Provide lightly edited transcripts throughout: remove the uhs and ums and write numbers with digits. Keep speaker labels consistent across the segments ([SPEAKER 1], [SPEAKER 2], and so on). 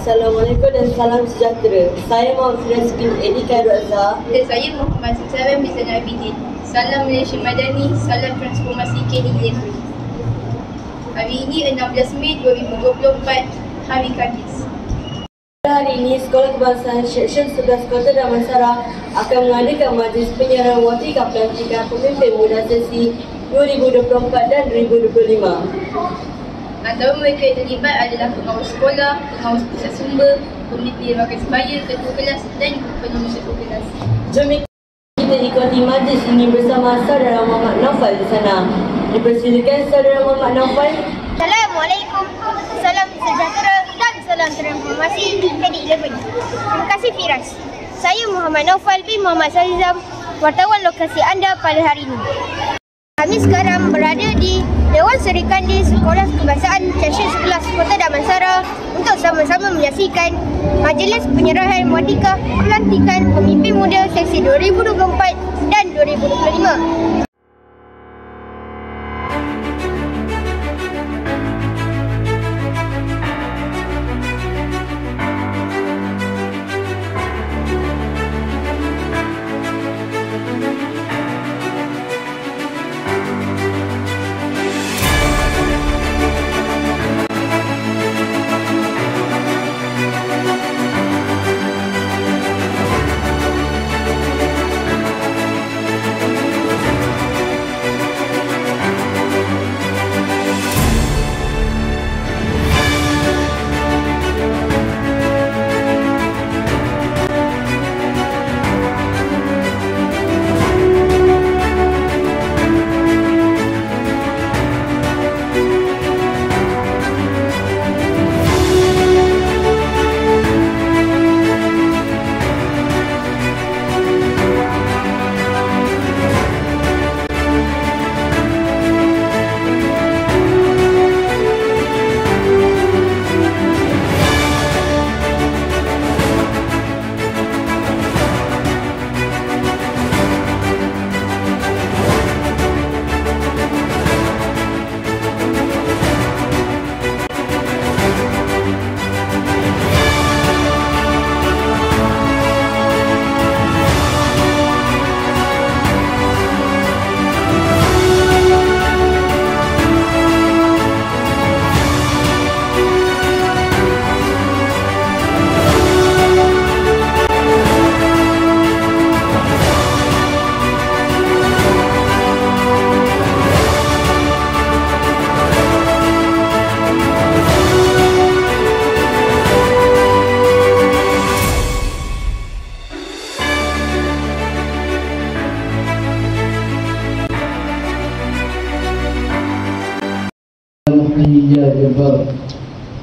[SPEAKER 1] Assalamualaikum dan salam sejahtera. Saya Muhammad Firas bin Edi Khairul-Azhar.
[SPEAKER 2] Dan saya Muhammad Salam bin Zainal Abidin. Salam Malaysia Madani, salam transformasi KDIF. Hari ini 16 Mei 2024, hari Khamis.
[SPEAKER 1] Hari ini Sekolah Kebangsaan Seksyen 11 Kota Damansara akan mengadakan majlis penyerahan watika pelantikan pemimpin muda sesi 2024 dan 2025.
[SPEAKER 2] Antara mereka yang terlibat adalah pengawas sekolah, pengawas pusat sumber, komiti rakan sebaya, ketua kelas dan penolong ketua kelas.
[SPEAKER 1] Jom kita ikuti majlis ini bersama Saudara Muhammad Naufal di sana. Dipersilakan Saudara Muhammad Naufal.
[SPEAKER 3] Assalamualaikum, salam sejahtera dan salam transformasi KD11. Terima kasih Firas. Saya Muhammad Naufal bin Muhammad Salizam, wartawan lokasi anda pada hari ini. Kami sekarang berada di Dewan Seri Kandi Sekolah Kebangsaan Seksyen 11 Kota Damansara untuk sama-sama menyaksikan majlis penyerahan watika pelantikan pemimpin muda sesi 2024 dan 2025.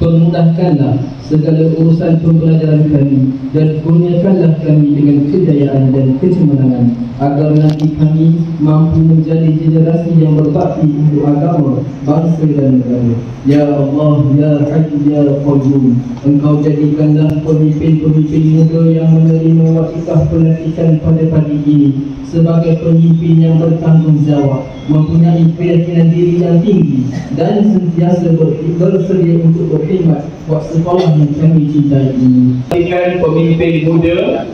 [SPEAKER 4] Permudahkanlah segala urusan pembelajaran kami dan kurniakanlah kami dengan kejayaan dan kecemerlangan agar nanti kami mampu menjadi generasi yang berbakti untuk agama, bangsa dan negara. Ya Allah, Ya Hayyu Ya Qayyum, Engkau jadikanlah pemimpin-pemimpin muda yang menerima watikah pelantikan pada pagi ini sebagai pemimpin yang bertanggungjawab, mempunyai keyakinan diri yang tinggi dan sentiasa bersedia untuk berkhidmat buat sekolah yang kami cintai ini.
[SPEAKER 5] Pemimpin muda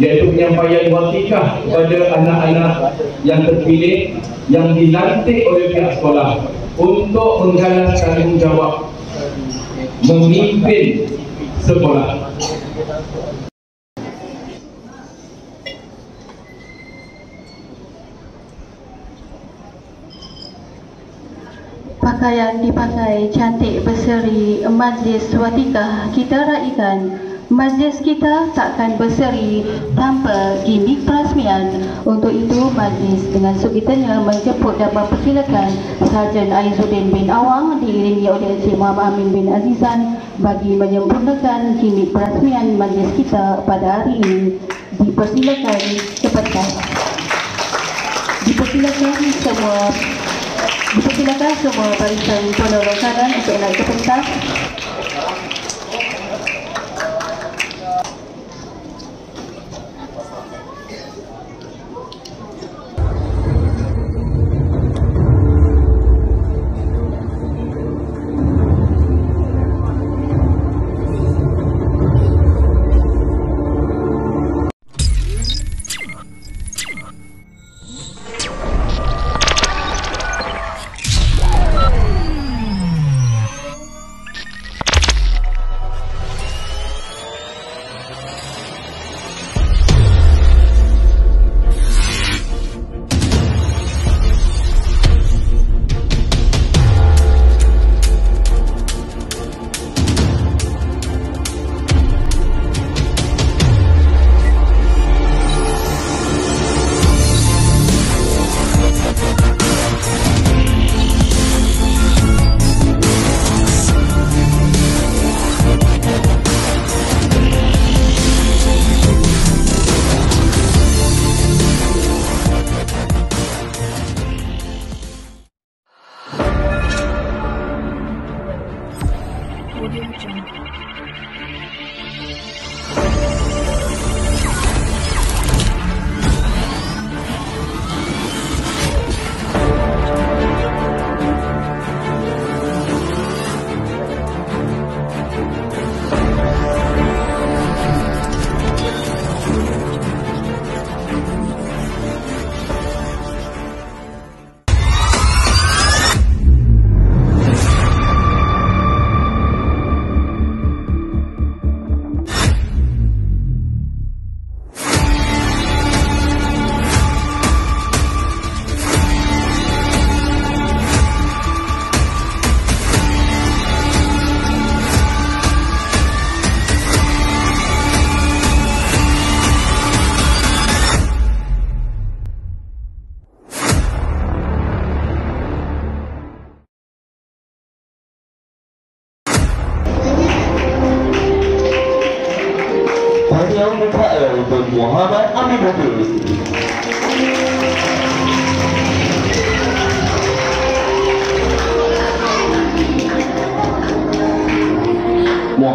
[SPEAKER 5] iaitu penyampaian watikah kepada anak-anak yang terpilih yang dilantik oleh pihak sekolah untuk menggalas tanggungjawab memimpin sekolah.
[SPEAKER 6] Pakaian dipakai cantik berseri majlis watikah kita raikan. Majlis kita takkan berseri tanpa gimmick perasmian. Untuk itu, majlis dengan sebutannya menjemput dan mempersilakan Sarjan Aizuddin bin Awang diiringi oleh Encik Muhammad Amin bin Azizan bagi menyempurnakan gimmick perasmian majlis kita pada hari ini. Dipersilakan semua barisan penolong kanan untuk naik ke pentas.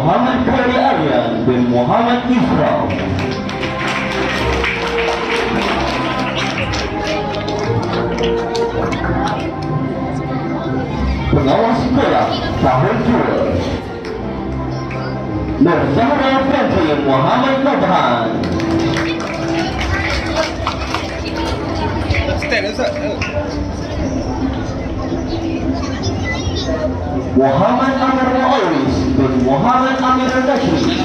[SPEAKER 7] Muhammad Khairi Aryan bin Muhammad Isra. Pengawas sekolah tahun 2, Nur Zahra Fetri Muhammad Nabhan. Muhammad Amir Muawis bin Muhammad Amir Rashid.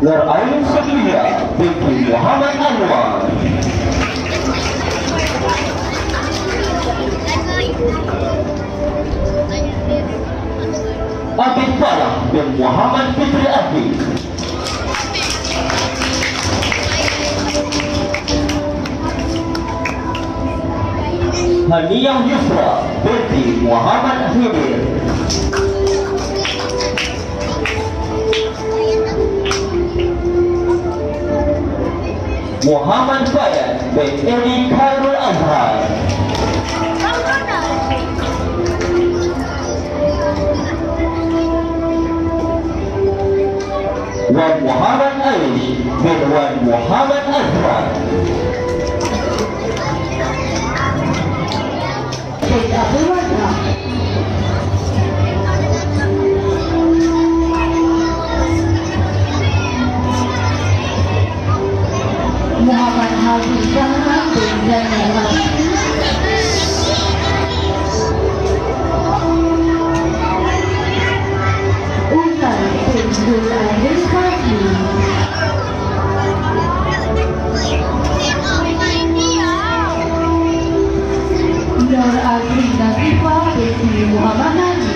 [SPEAKER 7] Nur Ain Safia binti Muhammad Anwar. Abid Farah bin Muhammad Fitri Afi. Haniyah Yusra binti Muhammad Hidir. Muhammad Fayad bin Edi Khairul Azhar. Wan Muhammad Aish bin Wan Muhammad Azhar.
[SPEAKER 6] Muhammad Hafiz Zahra bin Zainal Hafiz. Ultan bin Zul Adil Fadli. Nur Agri Nazifah binti Muhammad Ali.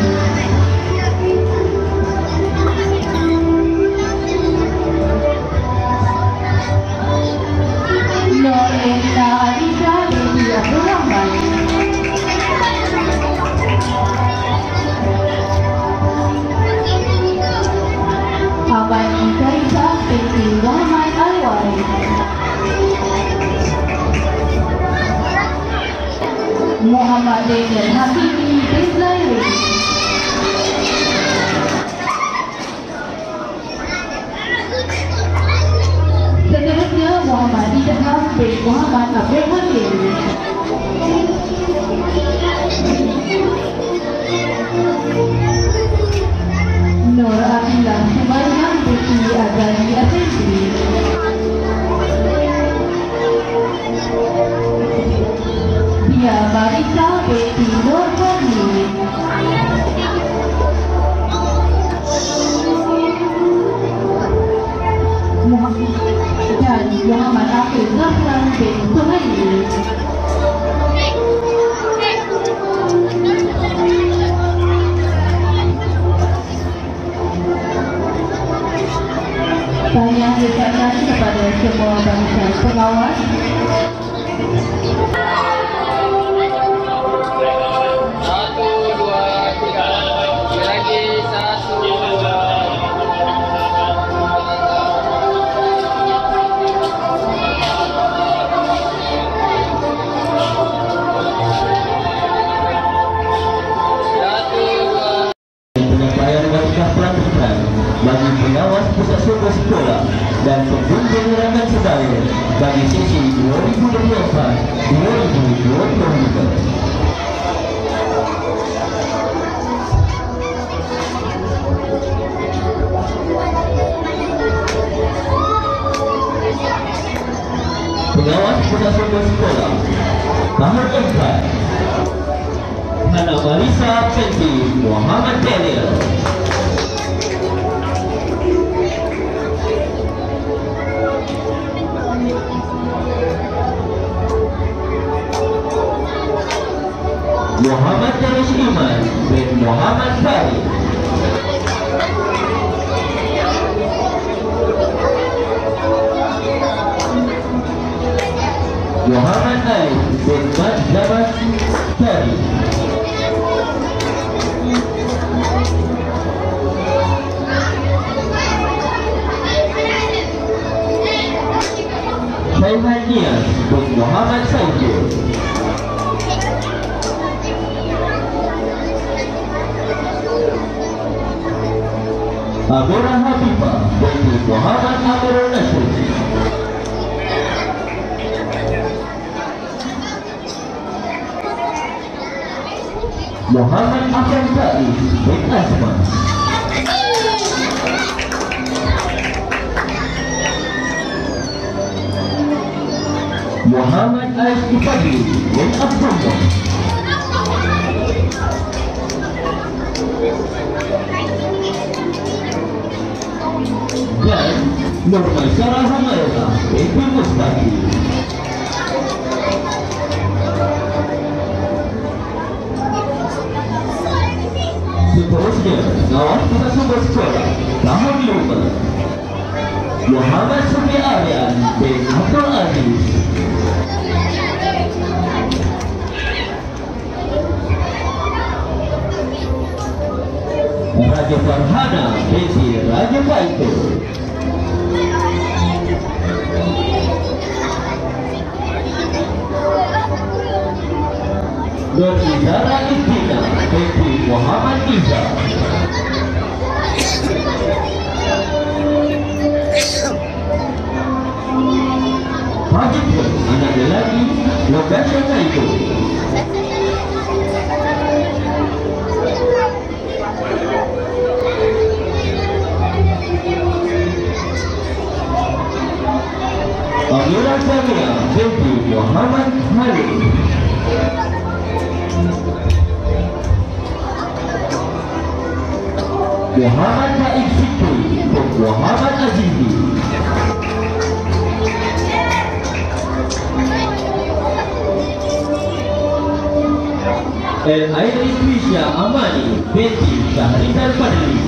[SPEAKER 6] Nur Elina Alisa binti Abdul Rahman. Abani Kaisa binti Muhammad Alwari. Muhammad Daniel Habibi bin Zairi. Seterusnya Muhammad Idham bin Muhammad Abdul Hakim. Nur Akilah Sumayang binti Azali Asensi. Dia Marisa binti Nur Fadli. Dan Muhammad Hafiz Zahran bin Suhaili. Saya ucapkan kepada semua bangsa pengawas.
[SPEAKER 7] Bagi pengawas pusat sekolah dan pembimbing rakan sedaya bagi sesi 2024-2025. Pengawas pusat sekolah tahun 4, Hana Marisa binti Muhammad Daniel. Muhammad Darius Iman bin Muhammad Fahri. Muhammad Ali bin Mazdabat Fahri. Syaihan Nias bin Muhammad Saiful. Amira Habibah binti Muhammad Amirul Nasir. Muhammad Afan Faiz bin Asman. Muhammad Aisy Fadli bin Abdullah. Dan Nur Maisarah Humayra binti Mustaqim. Seterusnya, kawan kita sumber sekolah tahun 5 Muhammad Sufi Aryan bin Abdul Aziz. Raja Farhana binti Raja Faitul. Nur Izara Istina binti Muhammad Iza. Fahid pun anak lelaki lokasi itu. Amira Jamia binti Muhammad Halim. Muhammad Taib Fikri dan Muhammad Azizi. El-Airi Twisha Amani binti Syahrizal Fadli.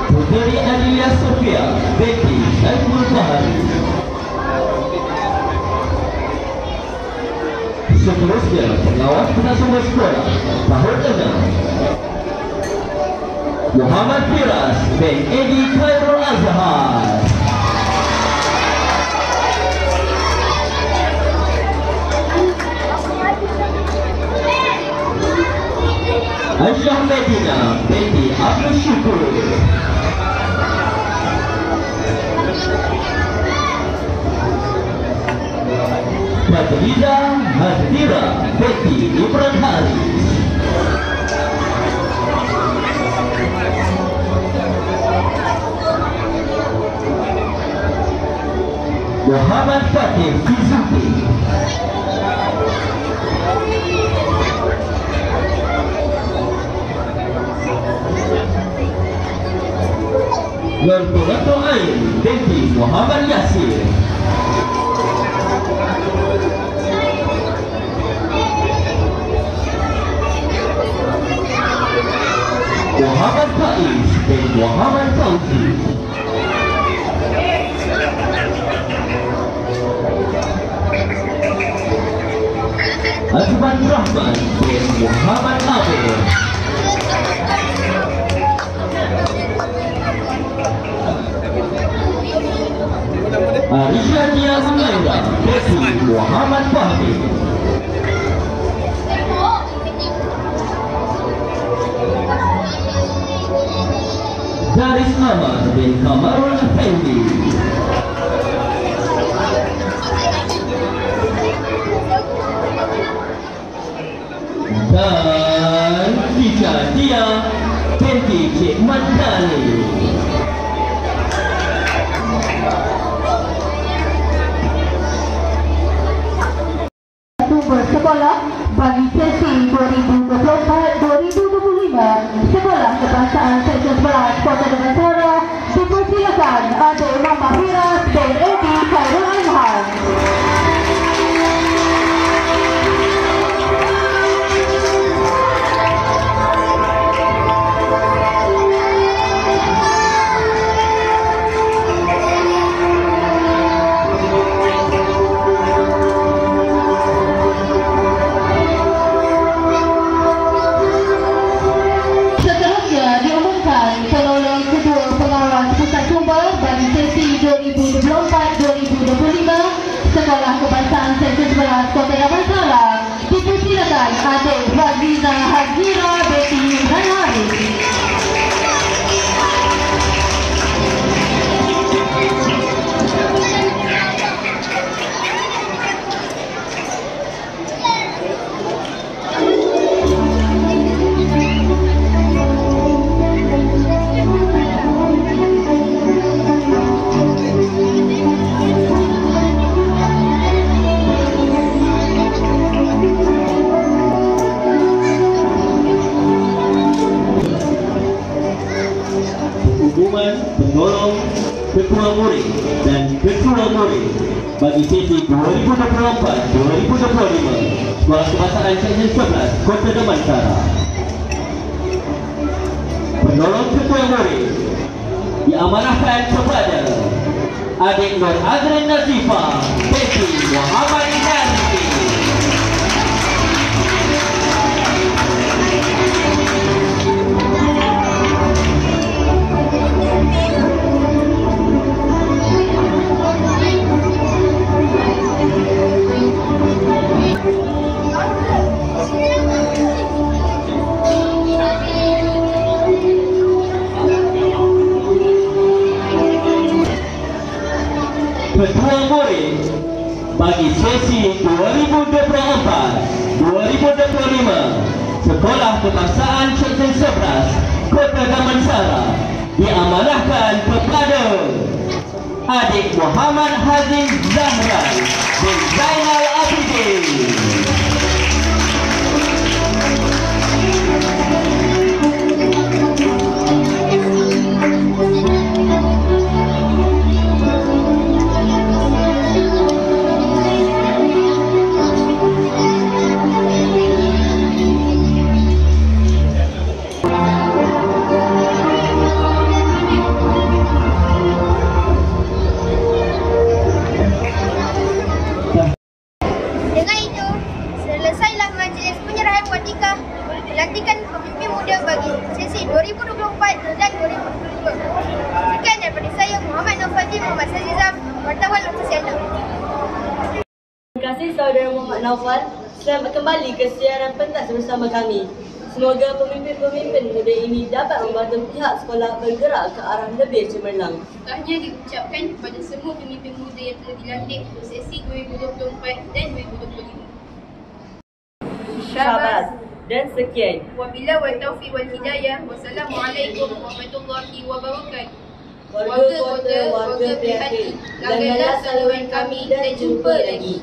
[SPEAKER 7] Puteri Alia Sofia binti Saiful Fahari. Seterusnya, pengawas penasumber sekolah tahun 6 Muhammad Firas bin Edi Khairul Azhar. Aisyah Medina binti Abdul Syukur. Badriza Hadira binti Ibran Haris. Muhammad Fatih Fizuki. Nurturato Ain binti Muhammad Yasir. Muhammad Faiz bin Muhammad Fauzi. Azman Rahman bin Muhammad Abir. Arisha Nia Humaira binti Muhammad Fahmi. Daris Aman bin Kamarul Effendi. Dan Tika Dia binti Cik Mandali.
[SPEAKER 6] Bersekolah bagi sesi 2024-2025 Sekolah Kebangsaan Seksi 11 Kota Damansara dipersilakan Adik Muhammad Firas bin Edi Khairul Azhar. Sekolah Kebangsaan Seksi 11 Kota Damansara dipersilakan Adik Badriza
[SPEAKER 7] Ketua Murid dan Ketua Murid bagi sesi 2024-2025 Sekolah Kebangsaan Seksyen 11 Kota Damansara. Penolong Ketua Murid diamanahkan kepada Adik Nur Azrin Nazifah Peti Muhammad Nanti. Ketua Murid bagi sesi 2024-2025 Sekolah Kebangsaan Seksyen 11 Kota Damansara diamanahkan kepada Adik Muhammad Hazim Zahran bin Zainal Abidin.
[SPEAKER 3] Pelantikan pemimpin muda bagi sesi 2024 dan 2025. Sekian daripada saya, Muhammad Naufal bin Muhammad Sazizam, wartawan lokasi anda.
[SPEAKER 1] Terima kasih saudara Muhammad Naufal. Selamat kembali ke siaran pentas bersama kami. Semoga pemimpin-pemimpin muda ini dapat membantu pihak sekolah bergerak ke arah lebih cemerlang.
[SPEAKER 2] Tahniah diucapkan kepada semua pemimpin muda yang telah dilantik untuk sesi 2024 dan 2025.
[SPEAKER 1] Syabas. Dan sekian.
[SPEAKER 2] Wabila wal taufiq wal hidayah. Wassalamualaikum warahmatullahi wabarakatuh.
[SPEAKER 1] Warga kota, warga prihatin, langganlah saluran kami dan jumpa lagi.